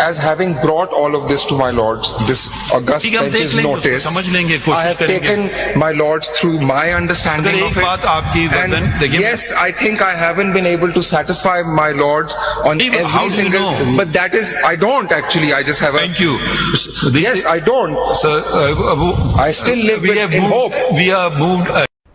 As having brought all of this to my lords, this august bench's notice, I have taken my lords through my understanding of it. And yes, I think I haven't been able to satisfy my lords on every single. But that is, I don't actually. I just have a. Thank you. Yes, I don't. Sir, I still live in hope. We are moved.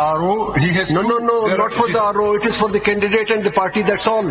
RO. He has No, not for the RO. It is for the candidate and the party. That's all.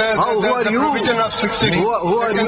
the provision of 63. Who are you?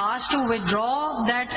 asked to withdraw that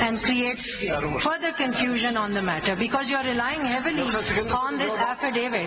and creates further confusion on the matter because you are relying heavily on this affidavit?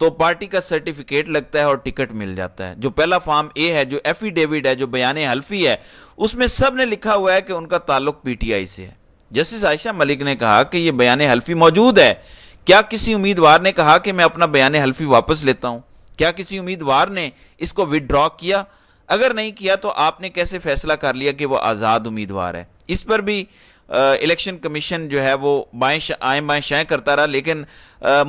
تو party کا certificate لگتا ہے اور ticket مل جاتا ہے. جو پہلا فارم اے ہے, جو ایفیڈیوٹ ہے, جو بیان حلفی ہے, اس میں سب نے لکھا ہوا ہے کہ ان کا تعلق پی ٹی آئی سے ہے. جسٹس عائشہ ملک نے کہا کہ یہ بیان حلفی موجود ہے. کیا کسی امیدوار نے کہا کہ میں اپنا بیان حلفی واپس لیتا ہوں؟ کیا کسی امیدوار نے اس کو ودڈرا کیا؟ اگر نہیں کیا تو آپ نے کیسے فیصلہ کر لیا کہ وہ آزاد امیدوار ہے؟ اس پر بھی الیکشن کمیشن جو ہے وہ آئیں بائیں شائیں کرتا رہا, لیکن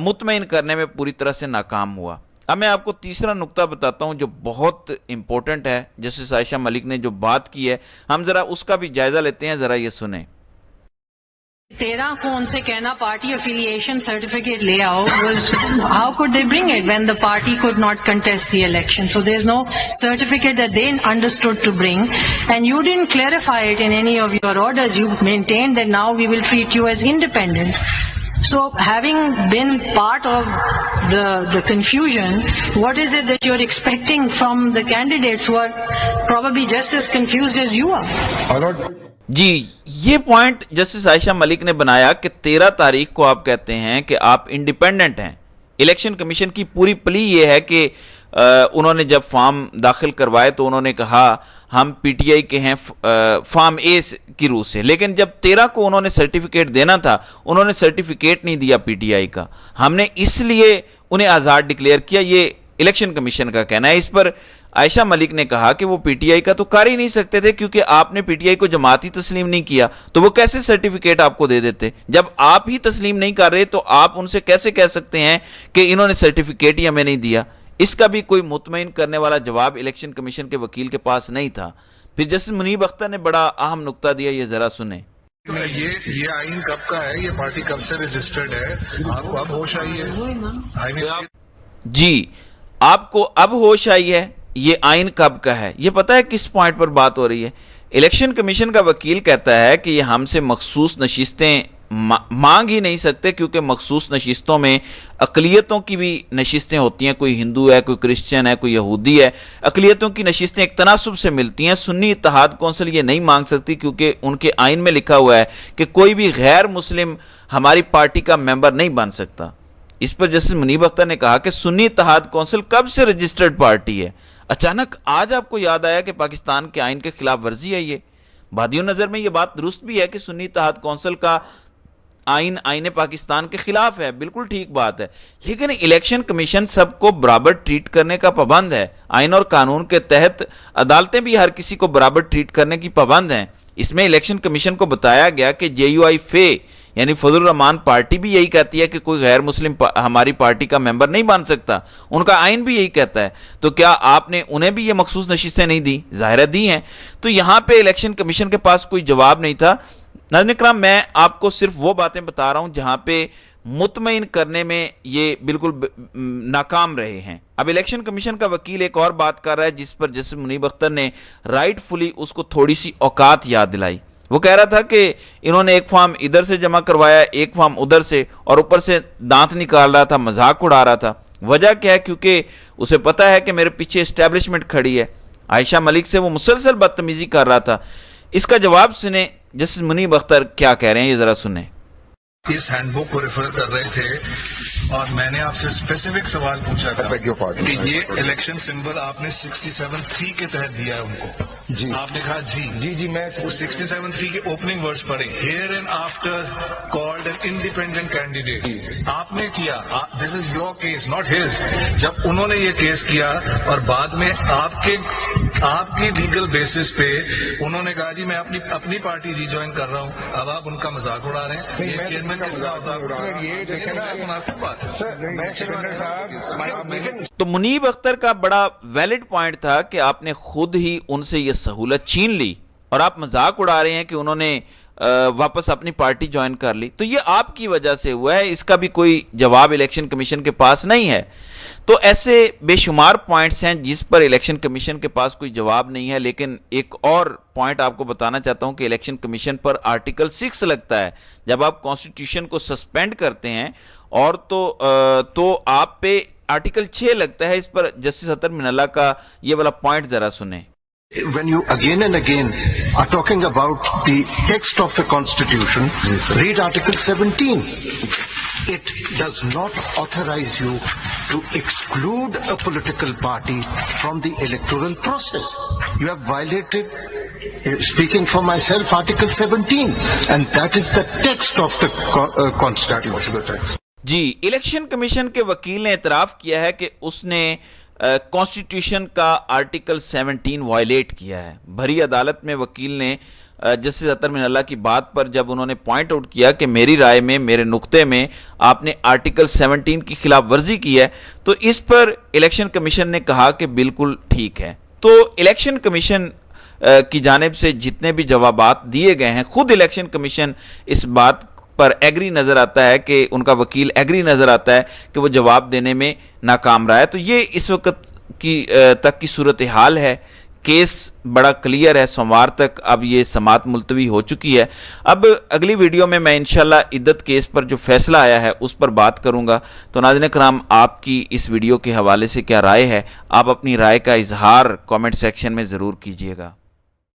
مطمئن کرنے میں پوری طرح سے ناکام ہوا. اب میں آپ کو تیسرا نقطہ بتاتا ہوں جو بہت امپورٹنٹ ہے. جسٹس عائشہ ملک نے جو بات کی ہے, ہم ذرا اس کا بھی جائزہ لیتے ہیں, ذرا یہ سنیں. 13 کو ان سے کہنا پارٹی افیلیشن سرٹیفکیٹ لے آؤ, how could they bring it when the party could not contest the election? So there's no certificate that they understood to bring, and you didn't clarify it in any of your orders. You maintained that now we will treat you as independent. So having been part of the confusion, what is it that you're expecting from the candidates who are probably just as confused as you are? جی, یہ point justice عائشہ ملک نے بنایا کہ 13 تاریخ کو آپ کہتے ہیں کہ آپ انڈیپینڈنٹ ہیں. الیکشن کمیشن کی پوری پلی یہ ہے کہ انہوں نے جب فارم داخل کروائے تو انہوں نے کہا ہم پی ٹی آئی کے ہیں فارم اے کی روح سے, لیکن جب 13 کو انہوں نے سرٹیفکیٹ دینا تھا, انہوں نے سرٹیفکیٹ نہیں دیا پی ٹی آئی کا. ہم نے اس لیے انہیں آزاد ڈکلیئر کیا, یہ الیکشن کمیشن کا کہنا ہے. اس پر عائشہ ملک نے کہا کہ وہ پی ٹی آئی کا تو کر ہی نہیں سکتے تھے کیونکہ آپ نے پی ٹی آئی کو جماعتی تسلیم نہیں کیا, تو وہ کیسے سرٹیفکیٹ آپ کو دے دیتے؟ جب آپ ہی تسلیم نہیں کر رہے تو آپ ان سے کیسے کہہ سکتے ہیں کہ انہوں نے سرٹیفکیٹ ہی ہمیں نہیں دیا؟ اس کا بھی کوئی مطمئن کرنے والا جواب الیکشن کمیشن کے وکیل کے پاس نہیں تھا. پھر جسٹس منیب اختر نے بڑا اہم نقطہ دیا, یہ ذرا سنیں. یہ آئین کب کا ہے؟ یہ پارٹی کب سے رجسٹرڈ ہے؟ آپ کو اب ہوش آئی ہے؟ جی, آپ کو اب ہوش آئی ہے. یہ آئین کب کا ہے یہ پتہ ہے کس پوائنٹ پر بات ہو رہی ہے؟ الیکشن کمیشن کا وکیل کہتا ہے کہ یہ ہم سے مخصوص نشستیں مانگ ہی نہیں سکتے کیونکہ مخصوص نشستوں میں اقلیتوں کی بھی نشستیں ہوتی ہیں. کوئی ہندو ہے, کوئی کرسچن ہے, کوئی یہودی ہے. اقلیتوں کی نشستیں ایک تناسب سے ملتی ہیں. سنی اتحاد کونسل یہ نہیں مانگ سکتی کیونکہ ان کے آئین میں لکھا ہوا ہے کہ کوئی بھی غیر مسلم ہماری پارٹی کا ممبر نہیں بن سکتا. اس پر جسٹس منیب اختر نے کہا کہ سنی اتحاد کونسل کب سے رجسٹرڈ پارٹی ہے؟ اچانک آج آپ کو یاد آیا کہ پاکستان کے آئین کے خلاف ورزی ہے یہ. بادیوں نظر میں یہ بات درست بھی ہے کہ سنی اتحاد کونسل کا آئین پاکستان کے خلاف ہے, بالکل ٹھیک بات ہے, لیکن الیکشن کمیشن سب کو برابر ٹریٹ کرنے کا پابند ہے. آئین اور قانون کے تحت عدالتیں بھی ہر کسی کو برابر ٹریٹ کرنے کی پابند ہیں. اس میں الیکشن کمیشن کو بتایا گیا کہ جے یو آئی فے یعنی فضل الرحمان پارٹی بھی یہی کہتی ہے کہ کوئی غیر مسلم ہماری پارٹی کا ممبر نہیں بن سکتا. ان کا آئین بھی یہی کہتا ہے. تو کیا آپ نے انہیں بھی یہ مخصوص نشستیں نہیں دی؟ ظاہر دی ہیں. تو یہاں پہ الیکشن کمیشن کے پاس کوئی جواب نہیں تھا. ناظرین کرام, میں آپ کو صرف وہ باتیں بتا رہا ہوں جہاں پہ مطمئن کرنے میں یہ بالکل ناکام رہے ہیں. اب الیکشن کمیشن کا وکیل ایک اور بات کر رہا ہے جس پر جسٹس منیب اختر نے رائٹ فلی اس کو تھوڑی سی اوقات یاد دلائی. وہ کہہ رہا تھا کہ انہوں نے ایک فارم ادھر سے جمع کروایا, ایک فارم ادھر سے, اور اوپر سے دانت نکال رہا تھا, مذاق اڑا رہا تھا. وجہ کیا ہے؟ کیونکہ اسے پتا ہے کہ میرے پیچھے اسٹیبلشمنٹ کھڑی ہے. عائشہ ملک سے وہ مسلسل بدتمیزی کر رہا تھا. اس کا جواب سنیں جسٹس منیب اختر کیا کہہ رہے ہیں, یہ ذرا سنیں. اس ہینڈ بک کو ریفر کر رہے تھے اور میں نے آپ سے اسپیسیفک سوال پوچھا تھا کہ یہ الیکشن سمبل آپ نے 67(3) کے تحت دیا ہے ان کو. جی آپ نے کہا جی میں 67(3) کے اوپننگ ورڈز پڑھے, here and after called an independent candidate. آپ نے کیا, this is your case not his. جب انہوں نے یہ کیس کیا اور بعد میں آپ کی لیگل بیسس پہ انہوں نے کہا جی میں اپنی پارٹی ری جوائن کر رہا ہوں, اب آپ ان کا مذاق اڑا رہے ہیں. یہ چیئرمین کس طرح مذاق اڑا رہا ہے؟ مناسب بات ہے. تو منیب اختر کا بڑا ویلڈ پوائنٹ تھا کہ آپ نے خود ہی ان سے یہ سہولت چھین لی اور آپ مذاق اڑا رہے ہیں کہ انہوں نے واپس اپنی پارٹی جوائن کر لی. تو یہ آپ کی وجہ سے ہوا ہے, اس کا بھی کوئی جواب الیکشن کمیشن کے پاس نہیں ہے. تو ایسے بے شمار پوائنٹس ہیں جس پر الیکشن کمیشن کے پاس کوئی جواب نہیں ہے. لیکن ایک اور پوائنٹ آپ کو بتانا چاہتا ہوں کہ الیکشن کمیشن پر آرٹیکل 6 لگتا ہے. جب آپ کانسٹیٹیوشن کو سسپینڈ کرتے ہیں اور تو آپ پہ آرٹیکل 6 لگتا ہے. اس پر جسٹس اطہر من اللہ کا یہ والا پوائنٹ ذرا سنیں. When you again and again are talking about the text of the Constitution, read Article 17. it does not authorize you to exclude a political party from the electoral process. You have violated, speaking for myself, Article 17, and that is the text of the Constitution. جی election commission کے وکیل نے اعتراف کیا ہے کہ اس نے constitution کا آرٹیکل 17 وائلیٹ کیا ہے. بھری عدالت میں وکیل نے جسٹس اطہر من اللہ کی بات پر جب انہوں نے پوائنٹ آؤٹ کیا کہ میری رائے میں، میرے نقطے میں آپ نے آرٹیکل 17 کی خلاف ورزی کی ہے، تو اس پر الیکشن کمیشن نے کہا کہ بالکل ٹھیک ہے. تو الیکشن کمیشن کی جانب سے جتنے بھی جوابات دیے گئے ہیں، خود الیکشن کمیشن اس بات پر ایگری نظر آتا ہے کہ ان کا وکیل ایگری نظر آتا ہے کہ وہ جواب دینے میں ناکام رہا ہے. تو یہ اس وقت تک کی صورتحال ہے. کیس بڑا کلیئر ہے. سوموار تک اب یہ سماعت ملتوی ہو چکی ہے. اب اگلی ویڈیو میں انشاءاللہ عدت کیس پر جو فیصلہ آیا ہے اس پر بات کروں گا. تو ناظرین کرام، آپ کی اس ویڈیو کے حوالے سے کیا رائے ہے؟ آپ اپنی رائے کا اظہار کامنٹ سیکشن میں ضرور کیجیے گا.